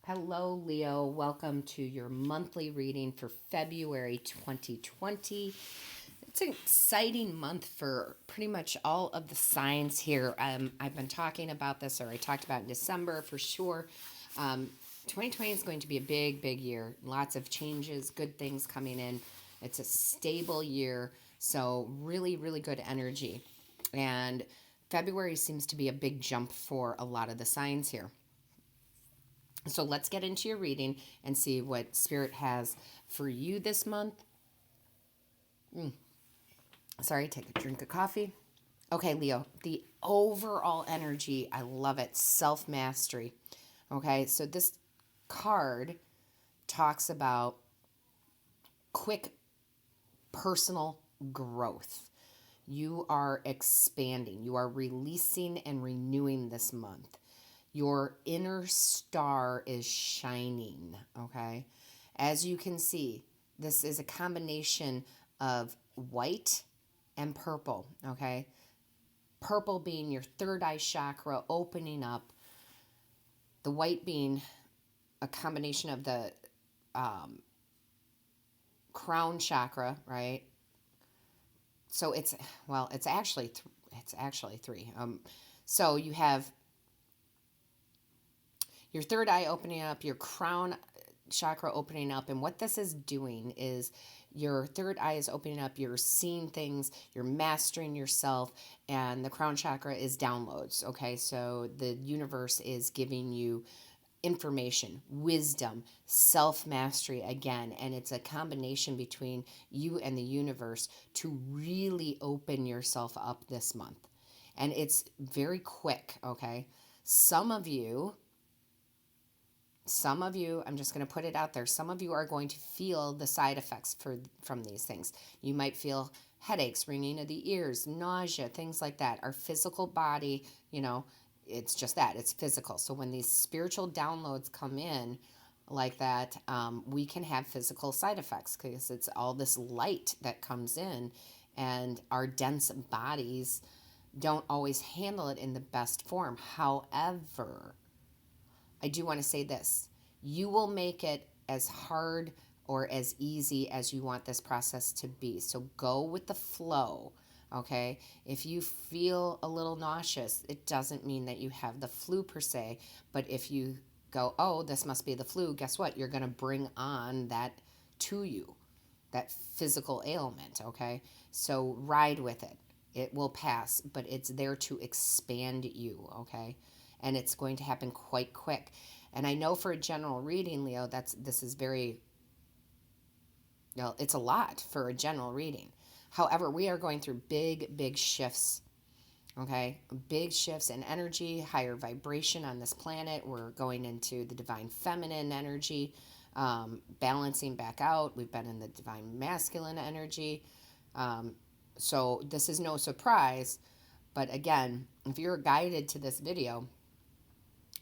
Hello, Leo. Welcome to your monthly reading for February 2020. It's an exciting month for pretty much all of the signs here. I've been talking about this, or I talked about in December for sure. 2020 is going to be a big, big year. Lots of changes, good things coming in. It's a stable year, so really, really good energy. And February seems to be a big jump for a lot of the signs here. So let's get into your reading and see what Spirit has for you this month. Sorry, take a drink of coffee. Okay, Leo, the overall energy, I love it. Self mastery. Okay, so this card talks about quick personal growth. You are expanding, you are releasing and renewing this month. Your inner star is shining, okay? As you can see, this is a combination of white and purple, okay? Purple being your third eye chakra opening up, the white being a combination of the crown chakra, right? So it's actually three. So you have your third eye opening up, your crown chakra opening up. And what this is doing is your third eye is opening up, you're seeing things, you're mastering yourself, and the crown chakra is downloads. Okay, so the universe is giving you information, wisdom, self mastery again. And it's a combination between you and the universe to really open yourself up this month. And it's very quick, okay? Some of you, I'm just going to put it out there, some of you are going to feel the side effects from these things. You might feel headaches, ringing of the ears, nausea, things like that. Our physical body, it's just that, it's physical. So when these spiritual downloads come in like that, we can have physical side effects because it's all this light that comes in, and our dense bodies don't always handle it in the best form. However, I do want to say this. You will make it as hard or as easy as you want this process to be. So go with the flow, okay? If you feel a little nauseous, it doesn't mean that you have the flu per se. But if you go, oh, this must be the flu, guess what? You're going to bring on that to you, that physical ailment, okay? So ride with it. It will pass, but it's there to expand you, okay? And it's going to happen quite quick. And I know for a general reading, Leo, this is very, it's a lot for a general reading. However, we are going through big, big shifts, okay? Big shifts in energy, higher vibration on this planet. We're going into the divine feminine energy, balancing back out. We've been in the divine masculine energy. So this is no surprise. But again, if you're guided to this video,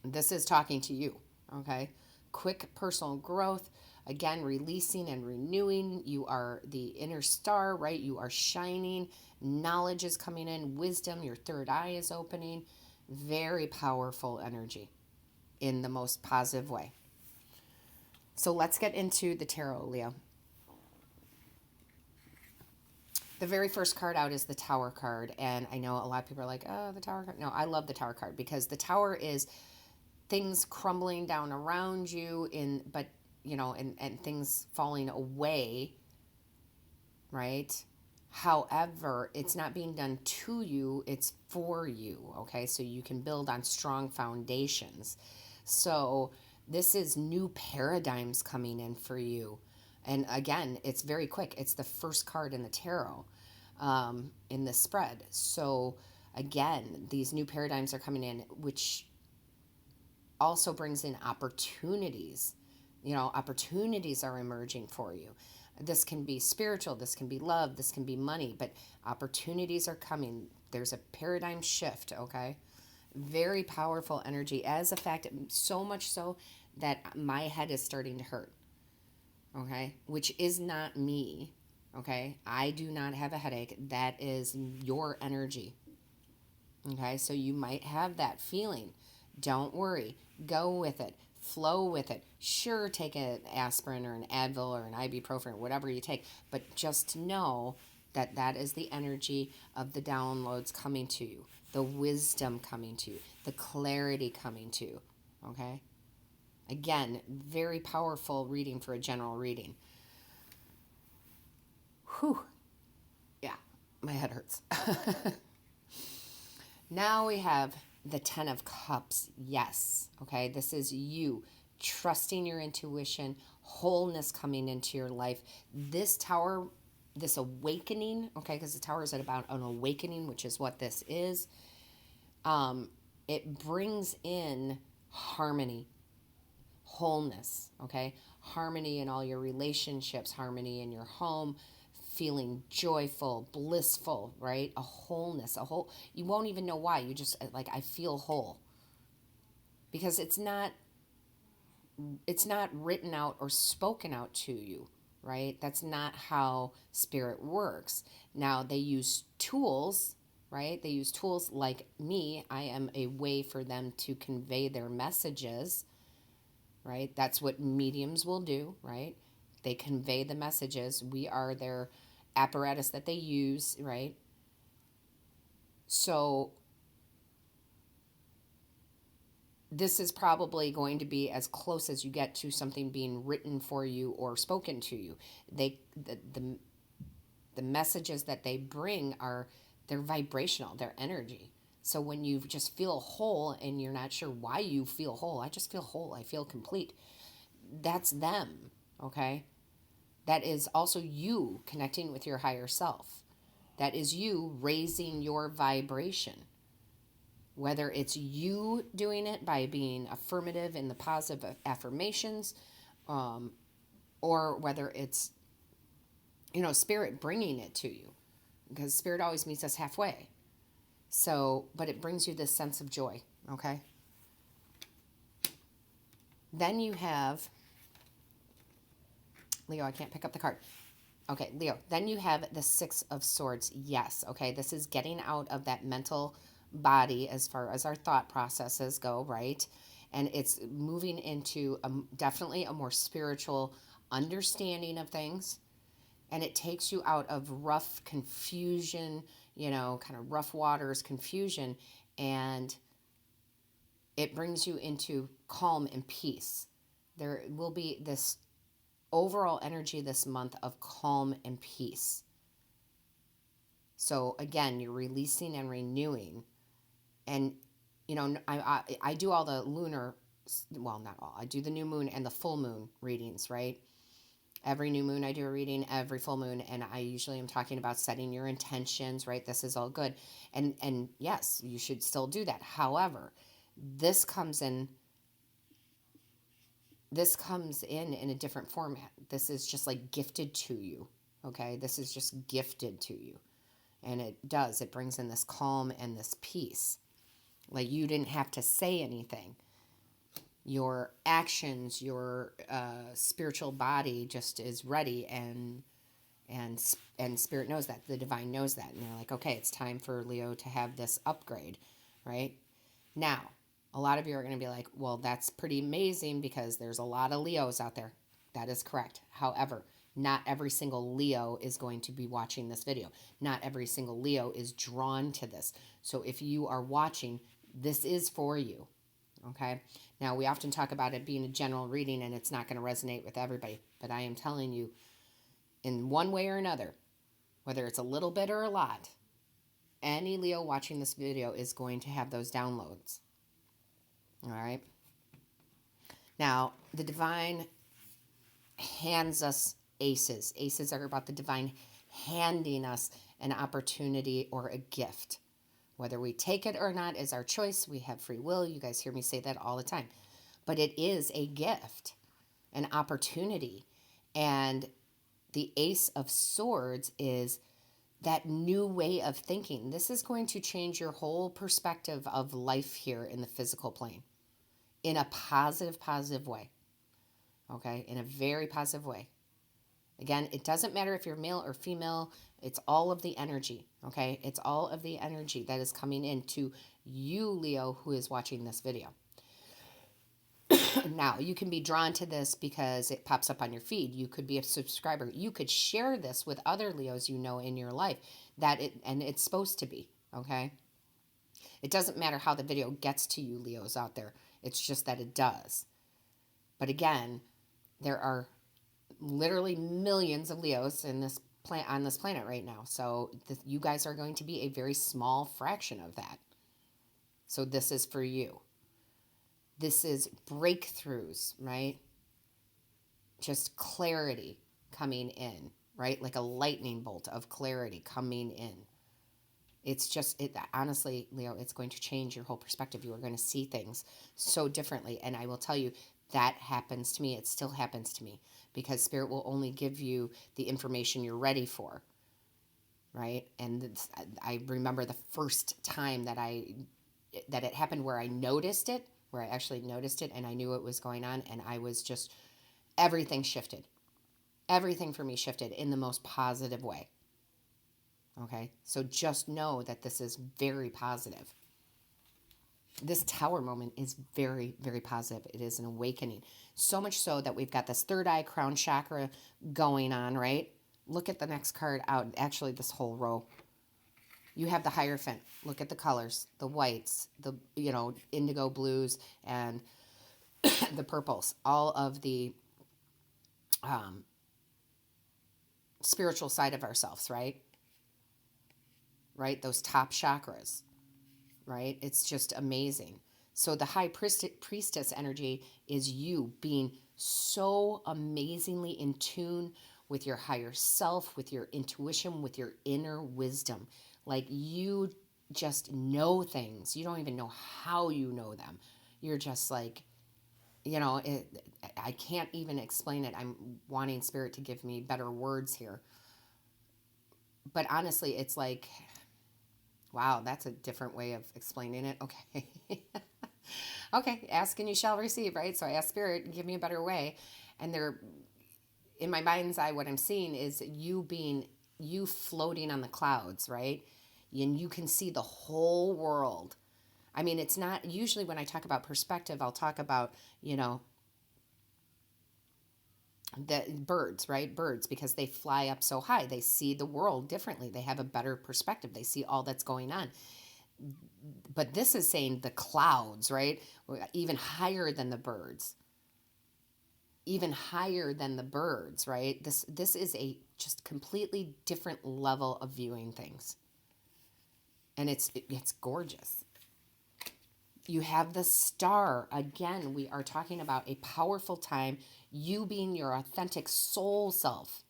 this is talking to you, okay? Quick personal growth, again, releasing and renewing. You are the inner star, right? You are shining. Knowledge is coming in, wisdom, your third eye is opening. Very powerful energy in the most positive way. So let's get into the tarot, Leo. The very first card out is the Tower card. And I know a lot of people are like, oh, the Tower card. No, I love the Tower card because the Tower is things crumbling down around you and things falling away, right? However, it's not being done to you, it's for you, okay? So you can build on strong foundations. So this is new paradigms coming in for you. And again, it's very quick. It's the first card in the tarot, in the spread. So again, these new paradigms are coming in, which also brings in opportunities. Opportunities are emerging for you. This can be spiritual, this can be love, this can be money, but opportunities are coming. There's a paradigm shift, okay? Very powerful energy. As a fact, so much so that my head is starting to hurt, okay? Which is not me, okay? I do not have a headache. That is your energy, okay? So you might have that feeling. Don't worry. Go with it. Flow with it. Sure, take an aspirin or an Advil or an ibuprofen, whatever you take, but just know that that is the energy of the downloads coming to you, the wisdom coming to you, the clarity coming to you. Okay? Again, very powerful reading for a general reading. Whew. Yeah, my head hurts. Now we have the 10 of Cups. Yes. Okay. This is you trusting your intuition, wholeness coming into your life. This tower, this awakening, okay, because the tower is about an awakening, which is what this is. It brings in harmony, wholeness, okay? Harmony in all your relationships, harmony in your home, feeling joyful, blissful, right? A wholeness, a whole, you won't even know why. You just like, I feel whole. Because it's not written out or spoken out to you, right? That's not how spirit works. Now they use tools, right? They use tools like me. I am a way for them to convey their messages, right? That's what mediums will do, right? They convey the messages. We are their apparatus that they use, right? So this is probably going to be as close as you get to something being written for you or spoken to you. The messages that they bring they're vibrational, they're energy. So when you just feel whole and you're not sure why you feel whole, I just feel whole, I feel complete. That's them, okay? That is also you connecting with your higher self. That is you raising your vibration. Whether it's you doing it by being affirmative in the positive affirmations, or whether it's, spirit bringing it to you. Because spirit always meets us halfway. So, but it brings you this sense of joy, okay? Then you have, Leo, I can't pick up the card. Okay, Leo, then you have the 6 of Swords. Yes, okay, this is getting out of that mental body as far as our thought processes go, right? And it's moving into definitely a more spiritual understanding of things. And it takes you out of rough confusion, kind of rough waters confusion, and it brings you into calm and peace. There will be this overall energy this month of calm and peace. So again, you're releasing and renewing. And, I do all the lunar, well, not all. I do the new moon and the full moon readings, right? Every new moon I do a reading, every full moon, and I usually am talking about setting your intentions, right? This is all good. And yes, you should still do that. However, this comes in a different format. This is just like gifted to you, okay? This is just gifted to you. And it brings in this calm and this peace. Like you didn't have to say anything. Your actions, your spiritual body just is ready, and spirit knows that, the divine knows that, and they're like, okay, it's time for Leo to have this upgrade, right? Now, a lot of you are going to be like, well, that's pretty amazing because there's a lot of Leos out there. That is correct. However, not every single Leo is going to be watching this video. Not every single Leo is drawn to this. So if you are watching, this is for you. Okay. Now, we often talk about it being a general reading and it's not going to resonate with everybody, but I am telling you, in one way or another, whether it's a little bit or a lot, any Leo watching this video is going to have those downloads. All right. Now, the divine hands us aces. Aces are about the divine handing us an opportunity or a gift. Whether we take it or not is our choice. We have free will. You guys hear me say that all the time. But it is a gift, an opportunity. And the Ace of Swords is that new way of thinking. This is going to change your whole perspective of life here in the physical plane in a positive way. Okay? In a very positive way. Again, it doesn't matter if you're male or female. It's all of the energy, okay? It's all of the energy that is coming into you, Leo, who is watching this video. Now, you can be drawn to this because it pops up on your feed. You could be a subscriber. You could share this with other Leos you know in your life and it's supposed to be, okay? It doesn't matter how the video gets to you Leos out there. It's just that it does. But again, there are literally millions of Leos on this planet right now. So you guys are going to be a very small fraction of that. So this is for you. This is breakthroughs, right? Just clarity coming in, right? Like a lightning bolt of clarity coming in. It's just, honestly, Leo, it's going to change your whole perspective. You are going to see things so differently. And I will tell you, that happens to me. It still happens to me because Spirit will only give you the information you're ready for, right? And I remember the first time that it happened where I noticed it, where I actually noticed it and I knew what was going on, and I was just, everything shifted. Everything for me shifted in the most positive way. Okay? So just know that this is very positive. This tower moment is very, very positive. It is an awakening. So much so that we've got this third eye crown chakra going on, right? Look at the next card out. Actually, this whole row. You have the Hierophant. Look at the colors, the whites, the, indigo blues, and the purples. All of the spiritual side of ourselves, right? Right? Those top chakras, right? It's just amazing. So the high priestess energy is you being so amazingly in tune with your higher self, with your intuition, with your inner wisdom. Like you just know things. You don't even know how you know them. You're just like, I can't even explain it. I'm wanting Spirit to give me better words here. But honestly, it's like, wow, that's a different way of explaining it. Okay. Okay, ask and you shall receive, right? So I ask Spirit, give me a better way. And in my mind's eye, what I'm seeing is you floating on the clouds, right? And you can see the whole world. I mean, it's not, usually when I talk about perspective, I'll talk about, the birds, right? Birds, because they fly up so high. They see the world differently. They have a better perspective. They see all that's going on. But this is saying the clouds, right? Even higher than the birds. Even higher than the birds, right? This is a just completely different level of viewing things. And it's gorgeous. You have the star. Again, we are talking about a powerful time, you being your authentic soul self.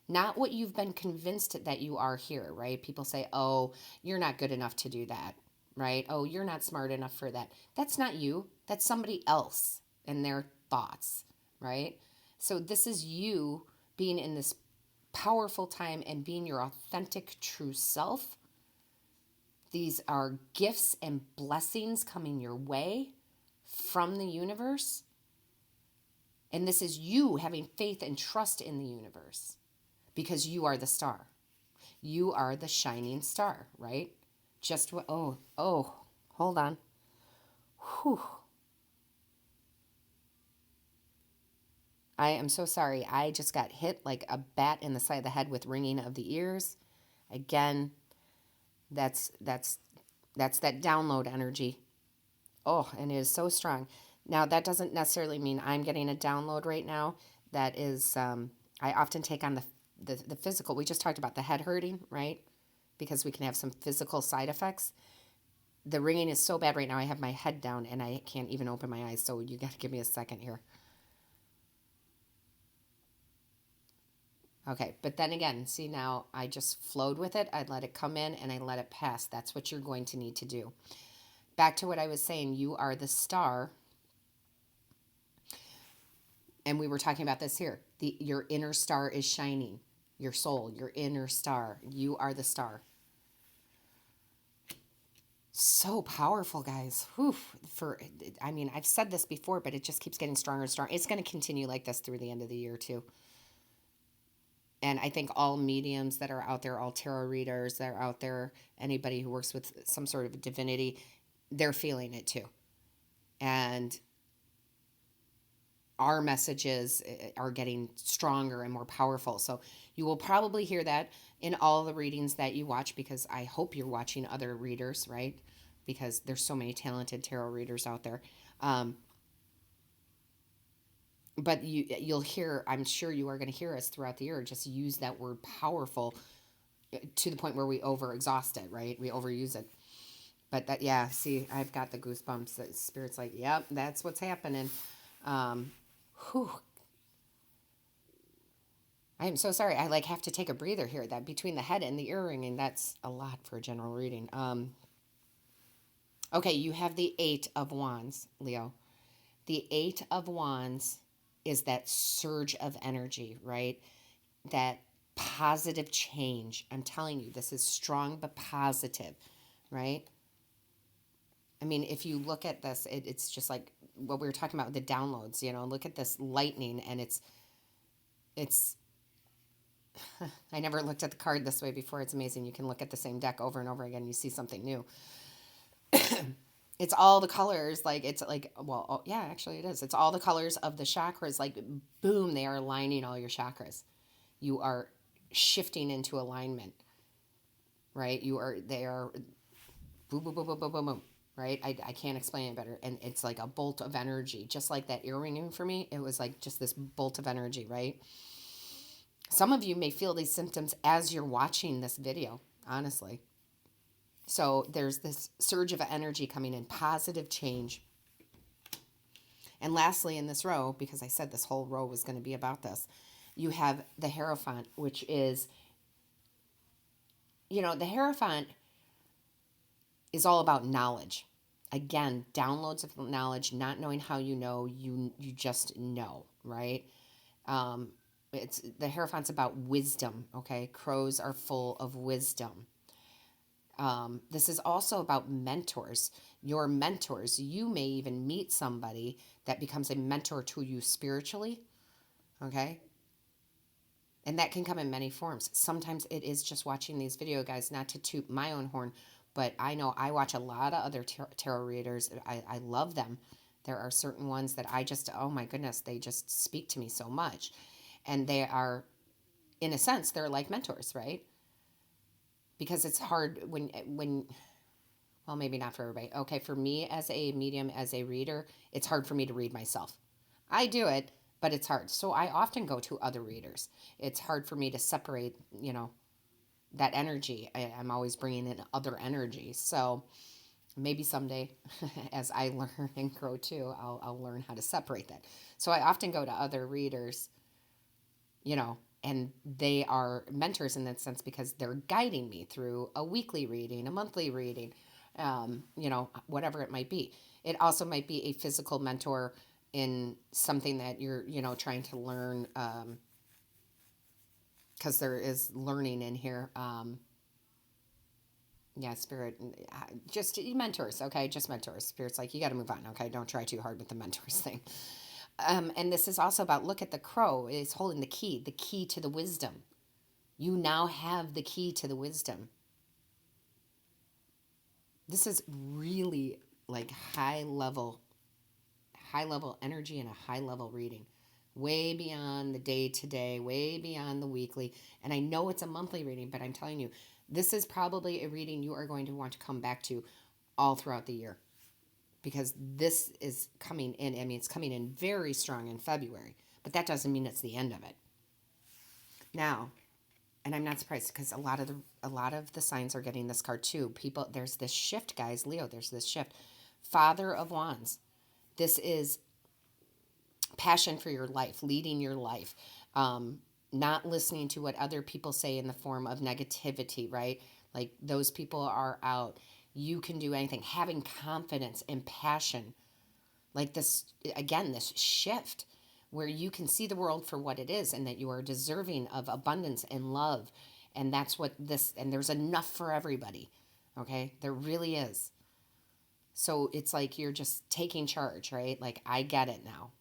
Not what you've been convinced that you are here, right? People say, oh, you're not good enough to do that, right? Oh, you're not smart enough for that. That's not you. That's somebody else and their thoughts, right? So this is you being in this powerful time and being your authentic true self. These are gifts and blessings coming your way from the universe. And this is you having faith and trust in the universe because you are the star. You are the shining star, right? Just what, hold on. Whew. I am so sorry. I just got hit like a bat in the side of the head with ringing of the ears. Again, that's that download energy. Oh, and it is so strong. Now, that doesn't necessarily mean I'm getting a download right now. That is, I often take on the physical. We just talked about the head hurting, right? Because we can have some physical side effects. The ringing is so bad right now. I have my head down and I can't even open my eyes. So you got to give me a second here. Okay, but then again, see now I just flowed with it. I let it come in and I let it pass. That's what you're going to need to do. Back to what I was saying, you are the star. And we were talking about this here. Your inner star is shining. Your soul, your inner star. You are the star. So powerful, guys. Whew. I've said this before, but it just keeps getting stronger and stronger. It's going to continue like this through the end of the year, too. And I think all mediums that are out there, all tarot readers that are out there, anybody who works with some sort of divinity, they're feeling it too. And our messages are getting stronger and more powerful. So you will probably hear that in all the readings that you watch, because I hope you're watching other readers, right? Because there's so many talented tarot readers out there. Um, but you'll hear, I'm sure you are going to hear us throughout the year just use that word powerful to the point where we over exhaust it, right? We overuse it. But that, yeah, see, I've got the goosebumps. The Spirit's like, yep, that's what's happening. Whew. I am so sorry. I like have to take a breather here. That between the head and the ear ringing, that's a lot for a general reading. Okay, you have the Eight of Wands, Leo. The Eight of Wands is that surge of energy, right? That positive change. I'm telling you, this is strong but positive, right? I mean, if you look at this, it's just like what we were talking about with the downloads, look at this lightning, and it's, I never looked at the card this way before. It's amazing. You can look at the same deck over and over again. You see something new. It's all the colors, like, it's like, well, oh, yeah, actually it is. It's all the colors of the chakras, like, boom, they are aligning all your chakras. You are shifting into alignment, right? They are boom, boom, boom, boom, boom, boom, boom, right? I can't explain it better. And it's like a bolt of energy, just like that ear ringing for me. It was like just this bolt of energy, right? Some of you may feel these symptoms as you're watching this video, honestly. So there's this surge of energy coming in, positive change. And lastly, in this row, because I said this whole row was going to be about this, you have the Hierophant, which is, the Hierophant is all about knowledge. Again, downloads of knowledge, not knowing how you know, you just know, right? It's the Hierophant's about wisdom, okay? Crows are full of wisdom. This is also about mentors. Your mentors. You may even meet somebody that becomes a mentor to you spiritually, okay? And that can come in many forms. Sometimes it is just watching these video guys, not to toot my own horn, but I know I watch a lot of other tarot readers. I love them. There are certain ones that I just, oh my goodness, they just speak to me so much. And they are, in a sense, they're like mentors, right? Because it's hard when well, maybe not for everybody. Okay, for me as a medium, as a reader, it's hard for me to read myself. I do it, but it's hard. So I often go to other readers. It's hard for me to separate, that energy. I'm always bringing in other energy. So maybe someday, as I learn and grow too, I'll learn how to separate that. So I often go to other readers, and they are mentors in that sense because they're guiding me through a weekly reading, a monthly reading, whatever it might be. It also might be a physical mentor in something that you're, trying to learn, because there is learning in here. Yeah, Spirit, just mentors, okay? Just mentors. Spirit's like, you got to move on, okay? Don't try too hard with the mentors thing. And this is also about, look at the crow is holding the key to the wisdom. You now have the key to the wisdom. This is really like high level energy and a high level reading. Way beyond the day-to-day, way beyond the weekly. And I know it's a monthly reading, but I'm telling you, this is probably a reading you are going to want to come back to all throughout the year. Because this is coming in. I mean, it's coming in very strong in February, but that doesn't mean it's the end of it. Now, and I'm not surprised because a lot of the signs are getting this card too. People, there's this shift, guys. Leo, there's this shift. Father of Wands. This is passion for your life, leading your life, not listening to what other people say in the form of negativity, right? Like, those people are out. You can do anything. Having confidence and passion. Like this, again, this shift where you can see the world for what it is and that you are deserving of abundance and love. And that's what this, and there's enough for everybody. Okay? There really is. So it's like you're just taking charge, right? Like, I get it now.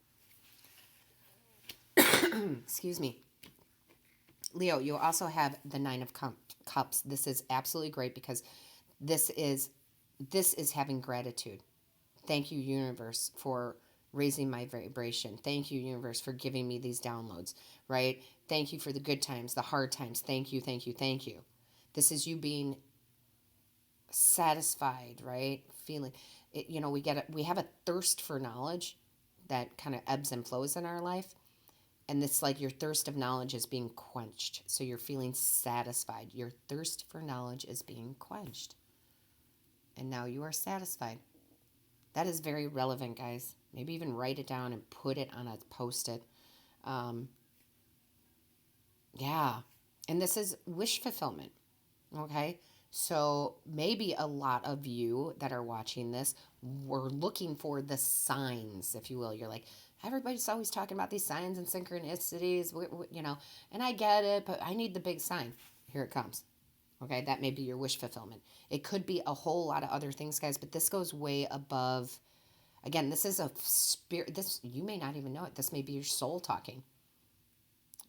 Excuse me. Leo, you also have the Nine of Cups. This is absolutely great because this is having gratitude. Thank you, universe, for raising my vibration. Thank you, universe, for giving me these downloads, right? Thank you for the good times, the hard times. Thank you, thank you, thank you. This is you being satisfied, right? Feeling it, we have a thirst for knowledge that kind of ebbs and flows in our life. And it's like your thirst of knowledge is being quenched. So you're feeling satisfied. Your thirst for knowledge is being quenched. And now you are satisfied. That is very relevant, guys. Maybe even write it down and put it on a post-it. Yeah. And this is wish fulfillment. Okay. So maybe a lot of you that are watching this were looking for the signs, if you will. You're like, everybody's always talking about these signs and synchronicities, and I get it, but I need the big sign. Here it comes. Okay. That may be your wish fulfillment. It could be a whole lot of other things, guys, but this goes way above. Again, this is a spirit. You may not even know it. This may be your soul talking.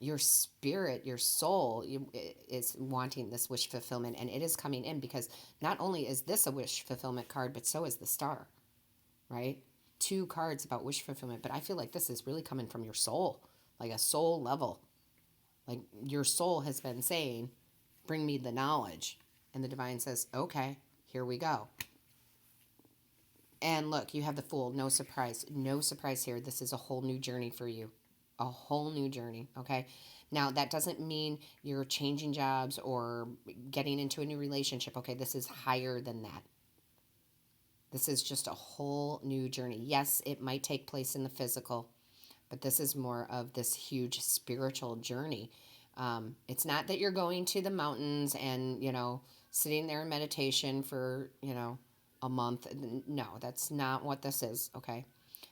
Your spirit, your soul is wanting this wish fulfillment, and it is coming in because not only is this a wish fulfillment card, but so is the star, right? 2 cards about wish fulfillment, but I feel like this is really coming from your soul, like a soul level. Like your soul has been saying, bring me the knowledge. And the divine says, okay, here we go. And look, you have the Fool. No surprise. No surprise here. This is a whole new journey for you. A whole new journey, okay? Now, that doesn't mean you're changing jobs or getting into a new relationship, okay? This is higher than that. This is just a whole new journey. Yes, it might take place in the physical, but this is more of this huge spiritual journey. It's not that you're going to the mountains and, sitting there in meditation for, a month. No, that's not what this is, okay?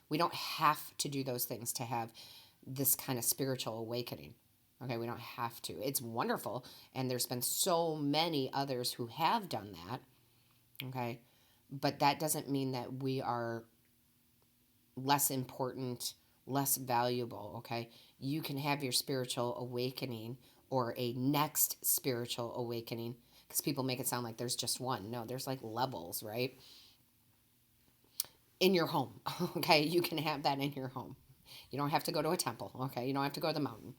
We don't have to do those things to have this kind of spiritual awakening. Okay, we don't have to. It's wonderful, and there's been so many others who have done that. Okay, but that doesn't mean that we are less important, less valuable. Okay, you can have your spiritual awakening or a next spiritual awakening, because people make it sound like there's just one. No, there's like levels, right? In your home. Okay, you can have that in your home. You don't have to go to a temple, okay? You don't have to go to the mountain.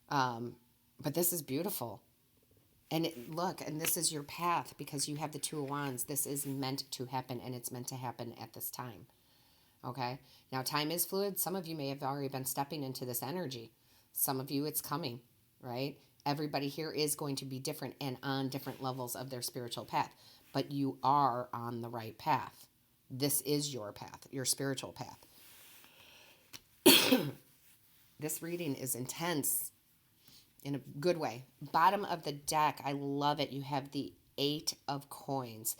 But this is beautiful. And look, and this is your path because you have the 2 of Wands. This is meant to happen, and it's meant to happen at this time, okay? Now, time is fluid. Some of you may have already been stepping into this energy. Some of you, it's coming, right? Everybody here is going to be different and on different levels of their spiritual path. But you are on the right path. This is your path, your spiritual path. This reading is intense in a good way. Bottom of the deck, I love it. You have the 8 of coins.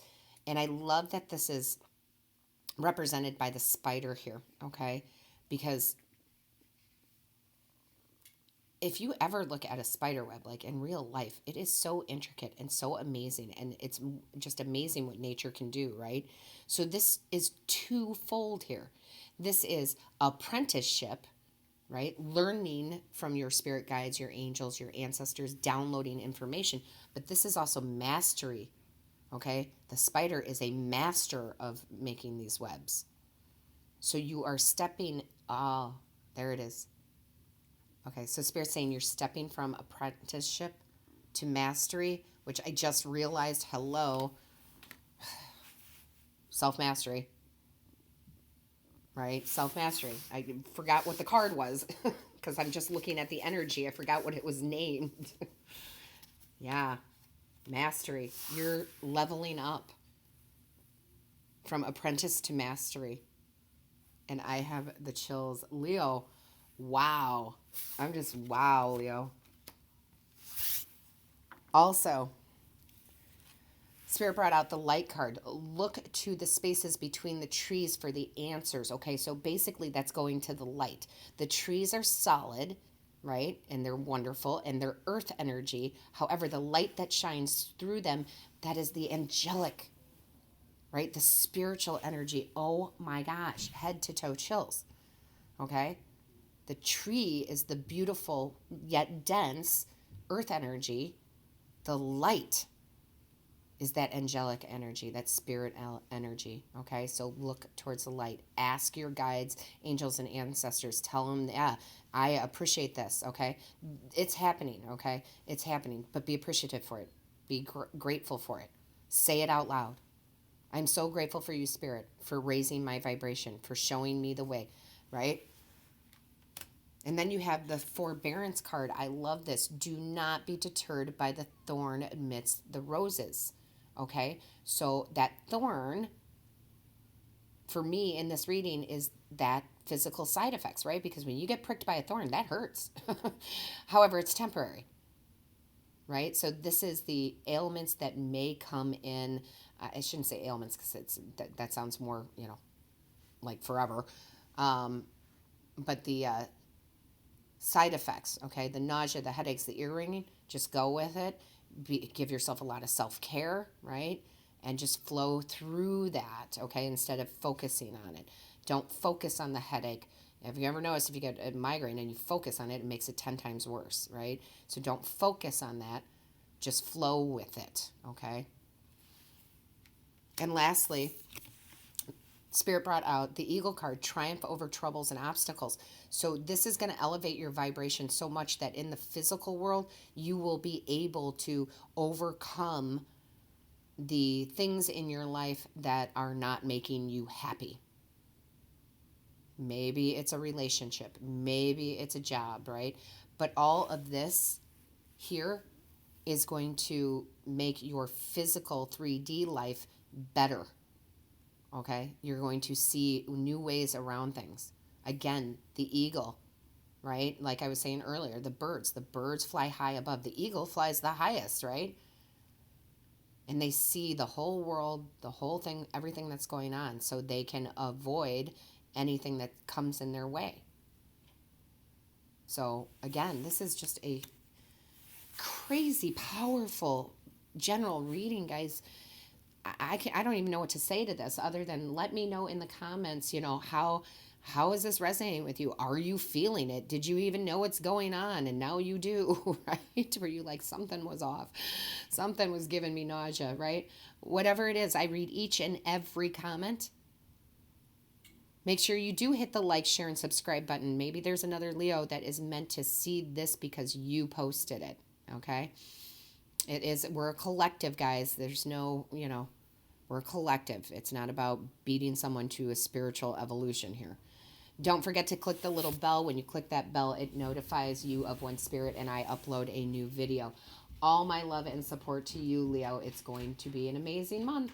And I love that this is represented by the spider here, okay? Because if you ever look at a spider web, like in real life, it is so intricate and so amazing. And it's just amazing what nature can do, right? So this is twofold here. This is apprenticeship, right? Learning from your spirit guides, your angels, your ancestors, downloading information. But this is also mastery, okay? The spider is a master of making these webs. So you are stepping, there it is. Okay, so Spirit's saying you're stepping from apprenticeship to mastery, which I just realized, hello, self-mastery. Right? Self-mastery. I forgot what the card was because I'm just looking at the energy. I forgot what it was named. Yeah. Mastery. You're leveling up from apprentice to mastery. And I have the chills. Leo, wow. I'm just wow, Leo. Also, Spirit brought out the light card. Look to the spaces between the trees for the answers. Okay, so basically that's going to the light. The trees are solid, right? And they're wonderful and they're earth energy. However, the light that shines through them, that is the angelic, right? The spiritual energy. Oh my gosh, head to toe chills. Okay? The tree is the beautiful yet dense earth energy. The light is that angelic energy, that spirit energy. Okay, so look towards the light. Ask your guides, angels, and ancestors. Tell them, yeah, I appreciate this. Okay, it's happening. Okay, it's happening, but be appreciative for it. Be grateful for it. Say it out loud. I'm so grateful for you, Spirit, for raising my vibration, for showing me the way, right? And then you have the forbearance card. I love this. Do not be deterred by the thorn amidst the roses. Okay? So that thorn, for me in this reading, is that physical side effects, right? Because when you get pricked by a thorn, that hurts. However, it's temporary, right? So this is the ailments that may come in. I shouldn't say ailments because that sounds more, like forever. Um, but the side effects, okay? The nausea, the headaches, the ear ringing, just go with it. Give yourself a lot of self-care, right? And just flow through that, okay? Instead of focusing on it. Don't focus on the headache. Have you ever noticed if you get a migraine and you focus on it, it makes it 10 times worse, right? So don't focus on that. Just flow with it, okay? And lastly, Spirit brought out the Eagle card, triumph over troubles and obstacles. So this is going to elevate your vibration so much that in the physical world, you will be able to overcome the things in your life that are not making you happy. Maybe it's a relationship. Maybe it's a job, right? But all of this here is going to make your physical 3D life better. Okay, you're going to see new ways around things. Again, the eagle, right? Like I was saying earlier, the birds fly high above. The eagle flies the highest, right? And they see the whole world, the whole thing, everything that's going on, so they can avoid anything that comes in their way. So again, this is just a crazy, powerful general reading, guys. I don't even know what to say to this other than let me know in the comments, how is this resonating with you? Are you feeling it? Did you even know what's going on? And now you do, right? Were you like, something was off? Something was giving me nausea, right? Whatever it is, I read each and every comment. Make sure you do hit the like, share, and subscribe button. Maybe there's another Leo that is meant to see this because you posted it, okay? We're a collective, guys. There's no, we're a collective. It's not about beating someone to a spiritual evolution here. Don't forget to click the little bell. When you click that bell, it notifies you of when Spirit and I upload a new video. All my love and support to you, Leo. It's going to be an amazing month.